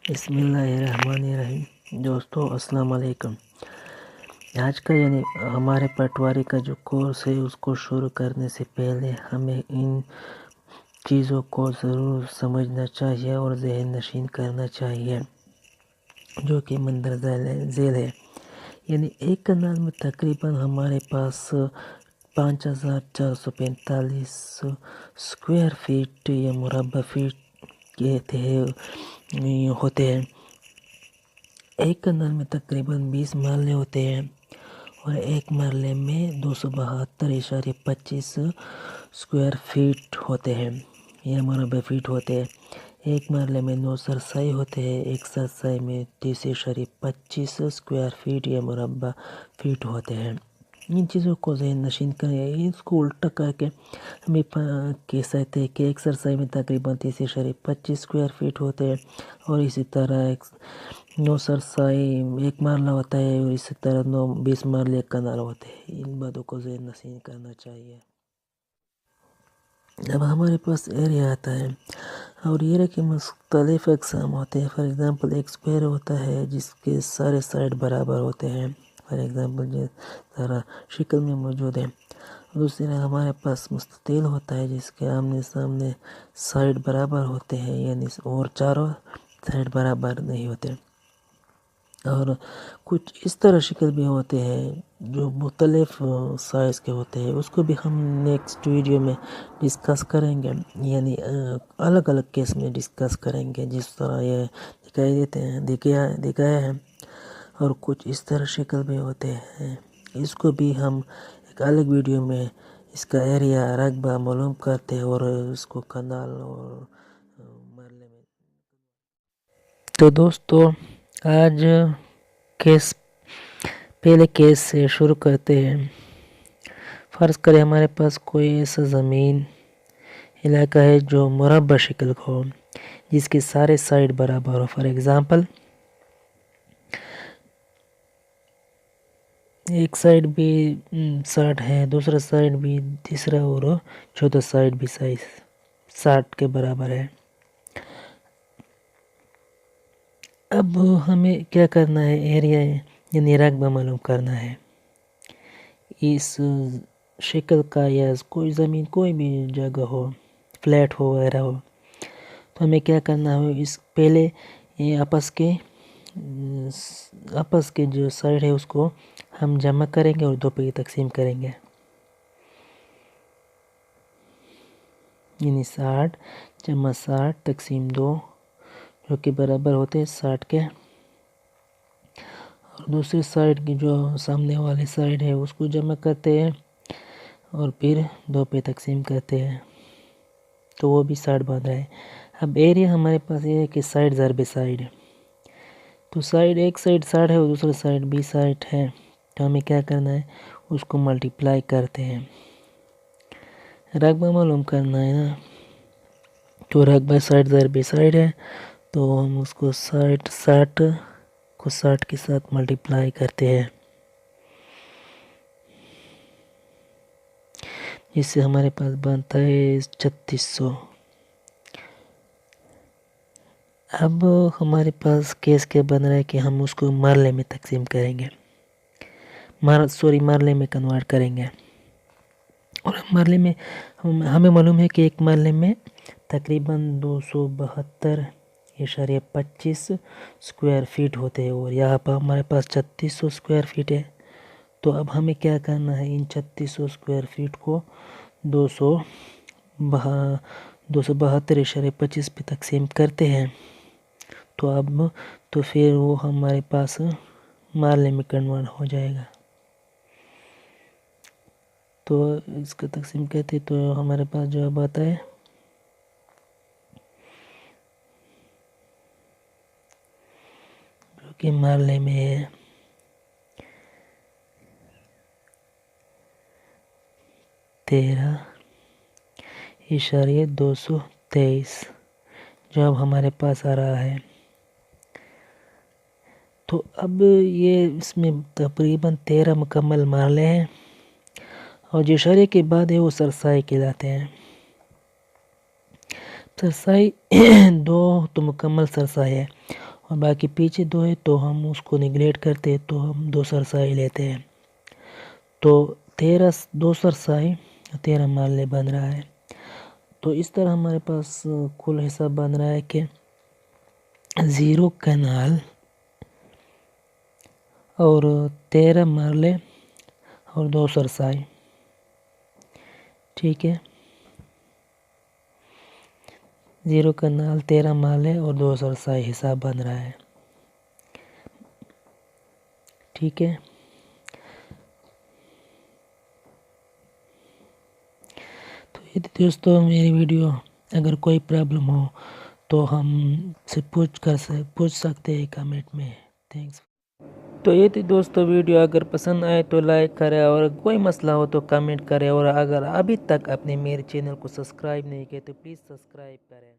بسم اللہ الرحمن الرحیم۔ دوستو السلام علیکم۔ آج کا ہمارے پٹواری کا جو کورس ہے اس کو شروع کرنے سے پہلے ہمیں ان چیزوں کو ضرور سمجھنا چاہیے اور ذہن نشین کرنا چاہیے جو کہ مندرجہ ذیل ہے۔ ایک کنال میں تقریباً ہمارے پاس 5445 اسکوائر فیٹ یا مربع فیٹ ہوتے ہیں۔ ایک کنال میں تقریباً 20 مرلے ہوتے ہیں اور ایک مرلے میں 272.25 اسکوائر فیٹ ہوتے ہیں یا مربع فیٹ ہوتے ہیں۔ ایک مرلے میں 9 سرسائی ہوتے ہیں، ایک سرسائی میں 30.25 اسکوائر فیٹ یا مربع فیٹ ہوتے ہیں۔ ان چیزوں کو ذہن نشین کریں، اس کو الٹا کر کے ہمیں کہہ سکتے ہیں کہ ایک سرسائی میں تقریباً 30.25 اسکوائر فیٹ ہوتے ہیں اور اسی طرح 9 سرسائی ایک مرلہ ہوتا ہے اور اسی طرح 20 مرلے کنال ہوتے ہیں۔ ان باتوں کو ذہن نشین کرنا چاہیے۔ اب ہمارے پاس ایریا آتا ہے اور ایریا کے مختلف اقسام ہوتے ہیں۔ فار ایگزامپل ایک اسکوائر ہوتا ہے جس کے سارے سائڈ برابر ہوتے ہیں، فار ایگزامپل جس طرح شکل میں موجود ہے۔ دوسرے ہمارے پاس مستطیل ہوتا ہے جس کے آمنے سامنے سائڈ برابر ہوتے ہیں، اور چاروں سائڈ برابر نہیں ہوتے۔ اور کچھ اس طرح شکل بھی ہوتے ہیں جو مختلف سائز کے ہوتے ہیں، اس کو بھی ہم نیکسٹ ویڈیو میں ڈسکس کریں گے، الگ الگ کیس میں ڈسکس کریں گے جس طرح یہ دکھائی دیتے ہیں دکھایا ہے۔ اور کچھ اس طرح شکل بھی ہوتے ہیں، اس کو بھی ہم ایک الگ ویڈیو میں اس کا ایریا رقبہ معلوم کرتے ہیں اور اس کو کنال اور مرلے میں۔ تو دوستو آج پہلے کیس سے شروع کرتے ہیں۔ فرض کریں ہمارے پاس کوئی ایسا زمین علاقہ ہے جو مربع شکل ہو جس کے سارے سائڈ برابر ہو۔ فار ایگزامپل ایک سائڈ بھی 60 ہے، دوسرا سائڈ بھی، تیسرا اور چوتھا سائڈ بھی 60 کے برابر ہے۔ اب ہمیں کیا کرنا ہے، ایریا رقبہ معلوم کرنا ہے اس شکل کا، یا کوئی زمین کوئی بھی جگہ ہو، فلیٹ ہو وغیرہ ہو، تو ہمیں کیا کرنا ہے، اس پہلے آپس کے جو سائڈ ہے اس کو ہم جمع کریں گے اور دو پہ تقسیم کریں گے، 60 جمع 60 تقسیم 2 جو کہ برابر ہوتے ہیں 60 کے۔ اور دوسری سائڈ کی جو سامنے والی سائڈ ہے اس کو جمع کرتے ہیں اور پھر 2 پہ تقسیم کرتے ہیں تو وہ بھی 60 بن رہا ہے۔ اب ایریا ہمارے پاس یہ ہے کہ سائڈ ضرب سائڈ ہے، تو سائڈ ایک سائڈ 60 ہے اور دوسرا سائڈ بھی 60 ہے، تو ہمیں کیا کرنا ہے، اس کو ملٹیپلائی کرتے ہیں۔ رقبہ معلوم کرنا ہے نا، تو رقبہ سائڈ ضرب سائڈ ہے، تو ہم اس کو 60 کے ساتھ ملٹیپلائی کرتے ہیں، جس سے ہمارے پاس بنتا ہے 3600۔ اب ہمارے پاس کیس کیا بن رہا ہے کہ ہم اس کو مرلے میں تقسیم کریں گے، مرلے میں کنورٹ کریں گے، اور مرلے میں ہمیں معلوم ہے کہ ایک مرلے میں تقریباً 272.25 اسکوائر فیٹ ہوتے ہیں، اور یہاں پر ہمارے پاس 3600 اسکوائر فیٹ ہے۔ تو اب ہمیں کیا کرنا ہے، ان 3600 اسکوائر فیٹ کو 272.25 پہ تقسیم کرتے ہیں، تو پھر وہ ہمارے پاس مرلے میں کنورٹ ہو جائے گا۔ تو اس کا تقسیم کرتے تو ہمارے پاس جواب آتا ہے جو کہ مرلے میں ہے 13.223 جواب ہمارے پاس آ رہا ہے۔ تو اب یہ اس میں تقریباً 13 مکمل مرلے ہیں، اور جو اشارے کے بعد ہے وہ سرسائی کہلاتے ہیں۔ سرسائی 2 تو مکمل سرسائی ہے، اور باقی پیچھے 2 ہے تو ہم اس کو نگلیکٹ کرتے ہیں، تو ہم 2 سرسائی لیتے ہیں. تو 2 سرسائی 13 مرلے بن رہا ہے. تو اس طرح ہمارے پاس کل حساب بن رہا ہے کہ 0 کنال اور 13 مرلے اور 2 سرسائی. ٹھیک ہے، 0 کنال 13 مرلے اور 2 سرسائی حساب بن رہا ہے. ٹھیک ہے، تو یہ دوستو میری ویڈیو. اگر کوئی پرابلم ہو تو ہم سے پوچھ سکتے ہیں کمنٹ میں. تھینکس. تو یہ تھی دوستو ویڈیو. اگر پسند آئے تو لائک کرے، اور کوئی مسئلہ ہو تو کمنٹ کرے، اور اگر ابھی تک اپنے میرے چینل کو سبسکرائب نہیں کیا تو پلیز سبسکرائب کریں.